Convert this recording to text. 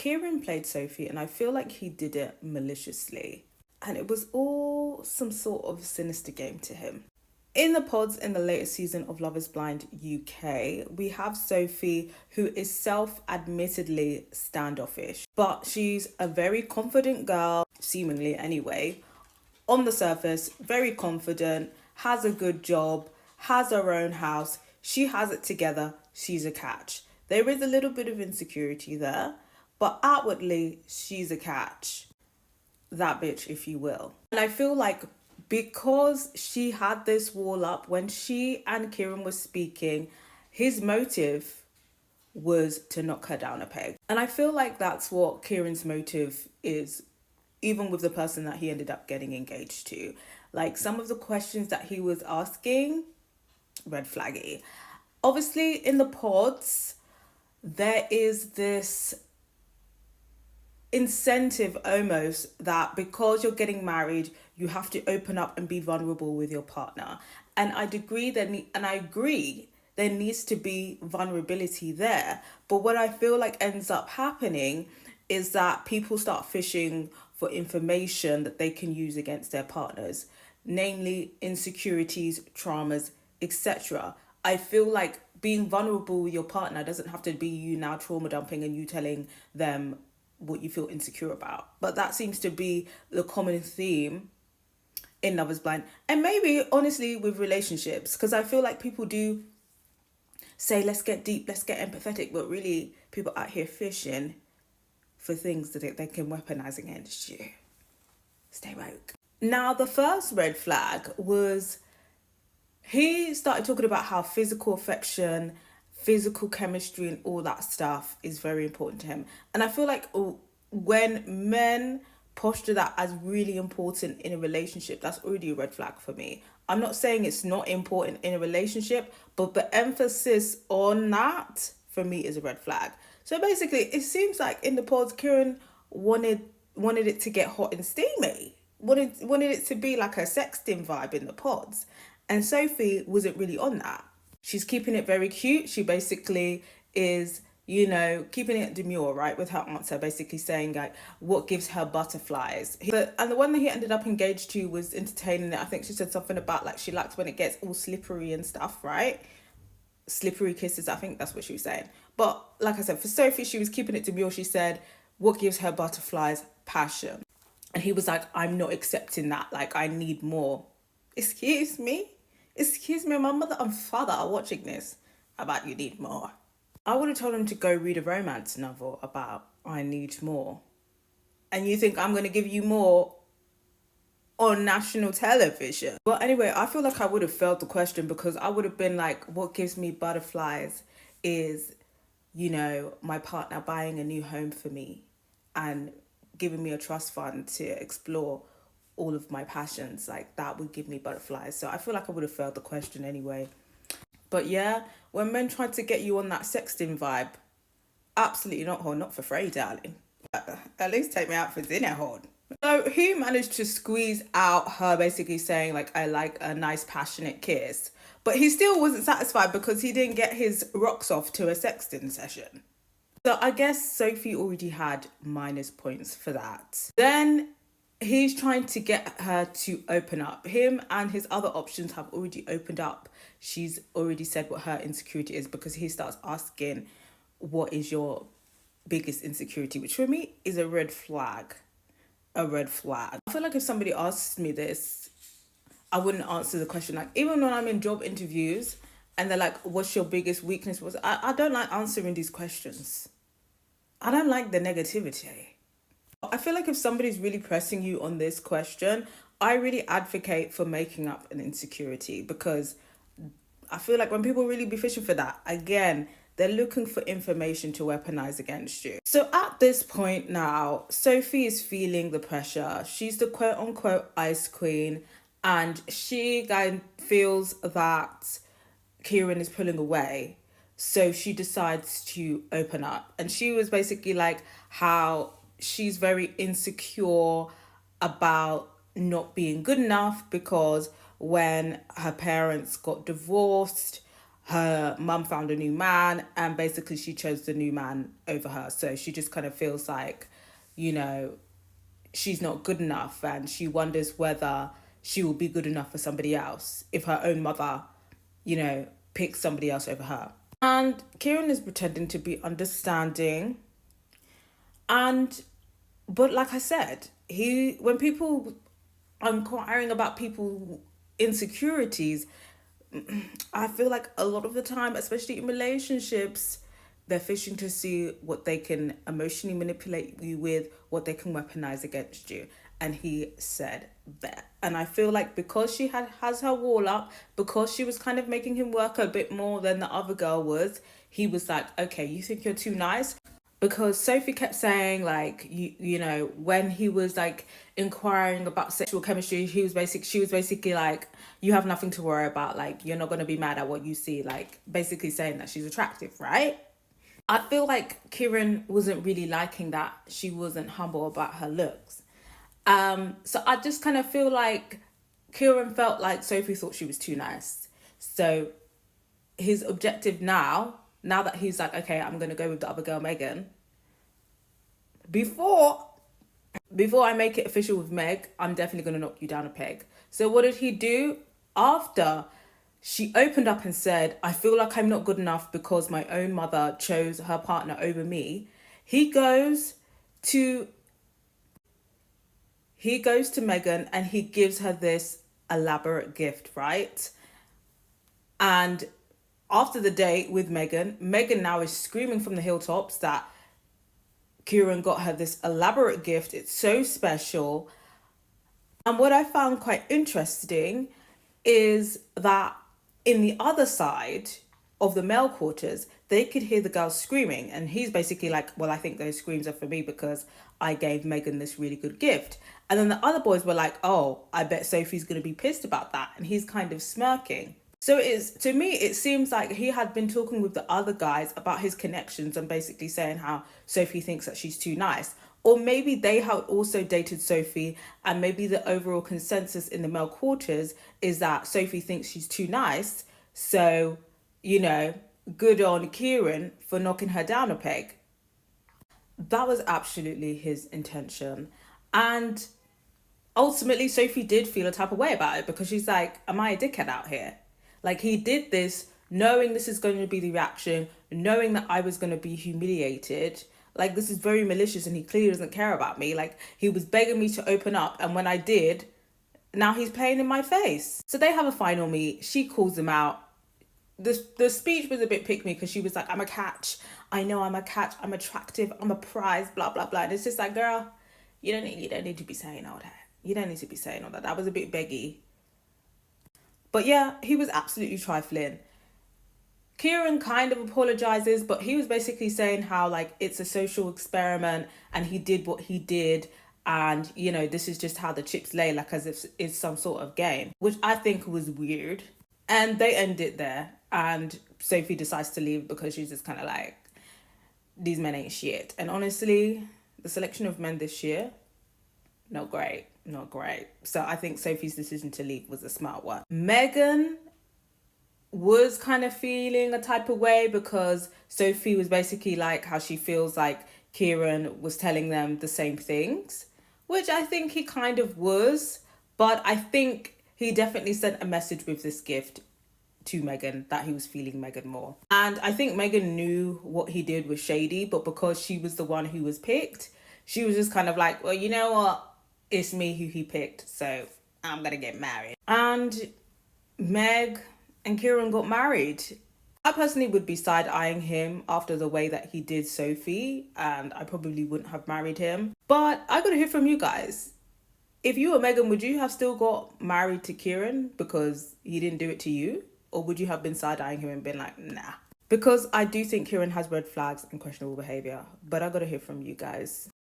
KIERAN played Sophie, and I feel like he did it maliciously. And it was all some sort of sinister game to him. In the pods in the latest season of Love is Blind UK, we have Sophie, who is self-admittedly standoffish. But she's a very confident girl, seemingly anyway. On the surface, very confident, has a good job, has her own house. She has it together. She's a catch. There is a little bit of insecurity there, but outwardly, she's a catch. That bitch, if you will. And I feel like because she had this wall up when she and KIERAN were speaking, his motive was to knock her down a peg. And I feel like that's what KIERAN's motive is, even with the person that he ended up getting engaged to. Like, some of the questions that he was asking, red flaggy. Obviously, in the pods, there is this incentive almost that because you're getting married, you have to open up and be vulnerable with your partner. And I agree there needs to be vulnerability there. But what I feel like ends up happening is that people start fishing for information that they can use against their partners, namely insecurities, traumas, etc. I feel like being vulnerable with your partner doesn't have to be you now trauma dumping and you telling them what you feel insecure about. But that seems to be the common theme in Love is Blind. And maybe, honestly, with relationships, because I feel like people do say, let's get deep, let's get empathetic, but really people out here fishing for things that they can weaponize against you. Stay woke. Now, the first red flag was he started talking about how physical affection, physical chemistry and all that stuff is very important to him. And I feel like when men posture that as really important in a relationship, that's already a red flag for me. I'm not saying it's not important in a relationship, but the emphasis on that for me is a red flag. So basically, it seems like in the pods, KIERAN wanted it to get hot and steamy. Wanted it to be like a sexting vibe in the pods. And Sophie wasn't really on that. She's keeping it very cute. She basically is, keeping it demure, right? With her answer, basically saying like, what gives her butterflies? And the one that he ended up engaged to was entertaining it. I think she said something about like she likes when it gets all slippery and stuff, right? Slippery kisses, I think that's what she was saying. But like I said, for Sophie, she was keeping it demure. She said, what gives her butterflies? Passion. And he was like, I'm not accepting that. Like, I need more. Excuse me, my mother and father are watching this about you need more. I would have told him to go read a romance novel about I need more. And you think I'm going to give you more on national television? Well, anyway, I feel like I would have failed the question because I would have been like, what gives me butterflies is, my partner buying a new home for me and giving me a trust fund to explore all of my passions. Like, that would give me butterflies. So I feel like I would have failed the question anyway. But yeah, when men try to get you on that sexting vibe, absolutely not, hon, not for free, darling. At least take me out for dinner, hon. So he managed to squeeze out her basically saying like, I like a nice passionate kiss. But he still wasn't satisfied because he didn't get his rocks off to a sexting session. So I guess Sophie already had minus points for that. Then he's trying to get her to open up. Him and his other options have already opened up. She's already said what her insecurity is because he starts asking, what is your biggest insecurity? Which for me is a red flag. A red flag. I feel like if somebody asks me this, I wouldn't answer the question. Like, even when I'm in job interviews and they're like, what's your biggest weakness? I don't like answering these questions. I don't like the negativity. I feel like if somebody's really pressing you on this question, I really advocate for making up an insecurity because I feel like when people really be fishing for that, again, they're looking for information to weaponize against you. So at this point now, Sophie is feeling the pressure. She's the quote unquote ice queen and she feels that KIERAN is pulling away. So she decides to open up. And she was basically like how she's very insecure about not being good enough because when her parents got divorced, her mum found a new man and basically she chose the new man over her. So she just kind of feels like, you know, she's not good enough and she wonders whether she will be good enough for somebody else if her own mother, you know, picks somebody else over her. And Kieran is pretending to be understanding. And but like I said, when people are inquiring about people insecurities, I feel like a lot of the time, especially in relationships, they're fishing to see what they can emotionally manipulate you with, what they can weaponize against you. And he said that. And I feel like because she has her wall up, because she was kind of making him work a bit more than the other girl was, he was like, okay, you think you're too nice? Because Sophie kept saying like you know, when he was like inquiring about sexual chemistry, she was basically like, you have nothing to worry about, like you're not going to be mad at what you see, like basically saying that she's attractive, right? I feel like Kieran wasn't really liking that she wasn't humble about her looks. So I just kind of feel like Kieran felt like Sophie thought she was too nice. So his objective now that he's like, okay, I'm gonna go with the other girl, Megan. Before before I make it official with Meg, I'm definitely gonna knock you down a peg. So what did he do? After she opened up and said, I feel like I'm not good enough because my own mother chose her partner over me, he goes to Megan and he gives her this elaborate gift, right? And after the date with Megan now is screaming from the hilltops that Kieran got her this elaborate gift. It's so special. And what I found quite interesting is that in the other side of the male quarters, they could hear the girls screaming. And he's basically like, well, I think those screams are for me because I gave Megan this really good gift. And then the other boys were like, oh, I bet Sophie's going to be pissed about that. And he's kind of smirking. So to me, it seems like he had been talking with the other guys about his connections and basically saying how Sophie thinks that she's too nice. Or maybe they had also dated Sophie and maybe the overall consensus in the male quarters is that Sophie thinks she's too nice. So, you know, good on Kieran for knocking her down a peg. That was absolutely his intention. And ultimately, Sophie did feel a type of way about it because she's like, am I a dickhead out here? Like, he did this knowing this is going to be the reaction, knowing that I was going to be humiliated. Like, this is very malicious and he clearly doesn't care about me. Like, he was begging me to open up. And when I did, now he's playing in my face. So they have a final meet. She calls him out. The speech was a bit pick me because she was like, I'm a catch. I know I'm a catch. I'm attractive. I'm a prize, blah, blah, blah. And it's just like, girl, you don't need to be saying all that. You don't need to be saying all that. That was a bit beggy. But yeah, he was absolutely trifling. Kieran kind of apologizes, but he was basically saying how like it's a social experiment and he did what he did, and you know, this is just how the chips lay, like as if it's some sort of game, which I think was weird. And they end it there, and Sophie decides to leave because she's just kind of like, these men ain't shit. And honestly, the selection of men this year, not great. Not great. So I think Sophie's decision to leave was a smart one. Megan was kind of feeling a type of way because Sophie was basically like how she feels like Kieran was telling them the same things, which I think he kind of was. But I think he definitely sent a message with this gift to Megan that he was feeling Megan more. And I think Megan knew what he did was shady, but because she was the one who was picked, she was just kind of like, well, you know what? It's me who he picked, so I'm gonna get married. And Meg and Kieran got married. I personally would be side-eyeing him after the way that he did Sophie, and I probably wouldn't have married him. But I gotta hear from you guys. If you were Megan, would you have still got married to Kieran because he didn't do it to you? Or would you have been side-eyeing him and been like, nah? Because I do think Kieran has red flags and questionable behaviour. But I gotta hear from you guys.